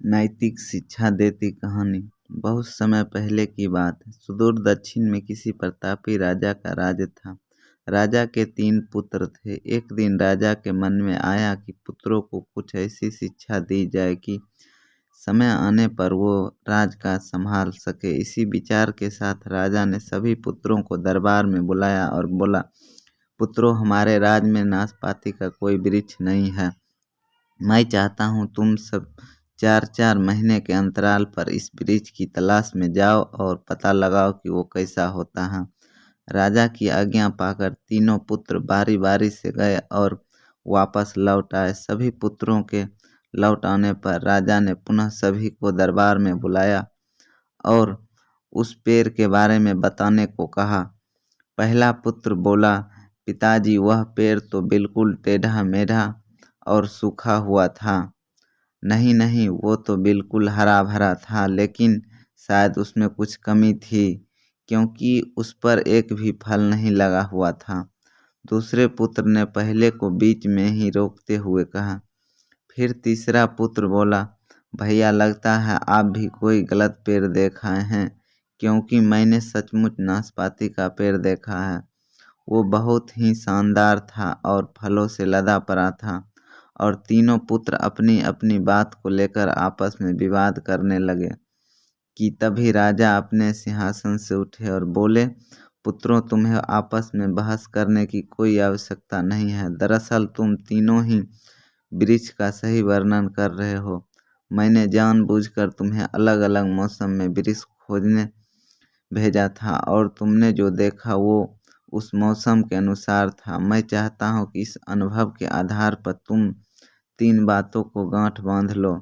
नैतिक शिक्षा देती कहानी। बहुत समय पहले की बात है। सुदूर दक्षिण में किसी प्रतापी राजा का राज था। राजा के 3 पुत्र थे। एक दिन राजा के मन में आया कि पुत्रों को कुछ ऐसी शिक्षा दी जाए कि समय आने पर वो राजकाज संभाल सके। इसी विचार के साथ राजा ने सभी पुत्रों को दरबार में बुलाया और बोला, पुत्रों, हमारे राज में नाशपाती का कोई वृक्ष नहीं है। मैं चाहता हूँ तुम सब 4-4 महीने के अंतराल पर इस वृक्ष की तलाश में जाओ और पता लगाओ कि वो कैसा होता है। राजा की आज्ञा पाकर तीनों पुत्र बारी बारी से गए और वापस लौट आए। सभी पुत्रों के लौट आने पर राजा ने पुनः सभी को दरबार में बुलाया और उस पेड़ के बारे में बताने को कहा। पहला पुत्र बोला, पिताजी, वह पेड़ तो बिल्कुल टेढ़ा मेढ़ा और सूखा हुआ था। नहीं नहीं, वो तो बिल्कुल हरा भरा था, लेकिन शायद उसमें कुछ कमी थी, क्योंकि उस पर एक भी फल नहीं लगा हुआ था। दूसरे पुत्र ने पहले को बीच में ही रोकते हुए कहा। फिर तीसरा पुत्र बोला, भैया, लगता है आप भी कोई गलत पेड़ देख आए हैं, क्योंकि मैंने सचमुच नाशपाती का पेड़ देखा है। वो बहुत ही शानदार था और फलों से लदा पड़ा था। और तीनों पुत्र अपनी अपनी बात को लेकर आपस में विवाद करने लगे कि तभी राजा अपने सिंहासन से उठे और बोले, पुत्रों, तुम्हें आपस में बहस करने की कोई आवश्यकता नहीं है। दरअसल तुम तीनों ही वृक्ष का सही वर्णन कर रहे हो। मैंने जानबूझकर तुम्हें अलग अलग मौसम में वृक्ष खोजने भेजा था और तुमने जो देखा वो उस मौसम के अनुसार था। मैं चाहता हूँ कि इस अनुभव के आधार पर तुम 3 बातों को गांठ बांध लो।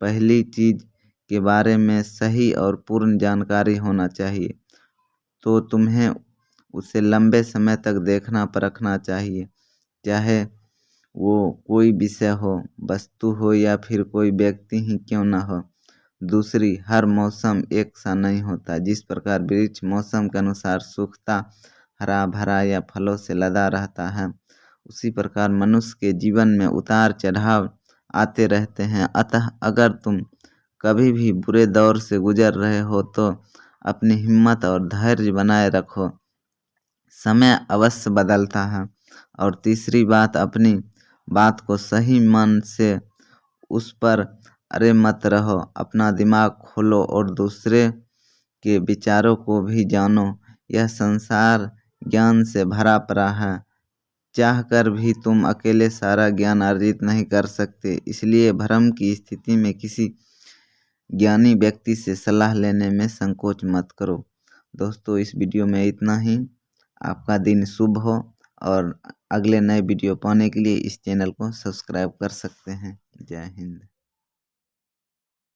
पहली चीज के बारे में सही और पूर्ण जानकारी होना चाहिए, तो तुम्हें उसे लंबे समय तक देखना परखना चाहिए, चाहे वो कोई विषय हो, वस्तु हो या फिर कोई व्यक्ति ही क्यों न हो। दूसरी, हर मौसम एक सा नहीं होता। जिस प्रकार वृक्ष मौसम के अनुसार सूखता, हरा भरा या फलों से लदा रहता है, उसी प्रकार मनुष्य के जीवन में उतार चढ़ाव आते रहते हैं। अतः अगर तुम कभी भी बुरे दौर से गुजर रहे हो तो अपनी हिम्मत और धैर्य बनाए रखो। समय अवश्य बदलता है। और तीसरी बात, अपनी बात को सही मन से उस पर अरे मत रहो। अपना दिमाग खोलो और दूसरे के विचारों को भी जानो। यह संसार ज्ञान से भरा पड़ा है। चाहकर भी तुम अकेले सारा ज्ञान अर्जित नहीं कर सकते। इसलिए भ्रम की स्थिति में किसी ज्ञानी व्यक्ति से सलाह लेने में संकोच मत करो। दोस्तों, इस वीडियो में इतना ही। आपका दिन शुभ हो और अगले नए वीडियो पाने के लिए इस चैनल को सब्सक्राइब कर सकते हैं। जय हिंद।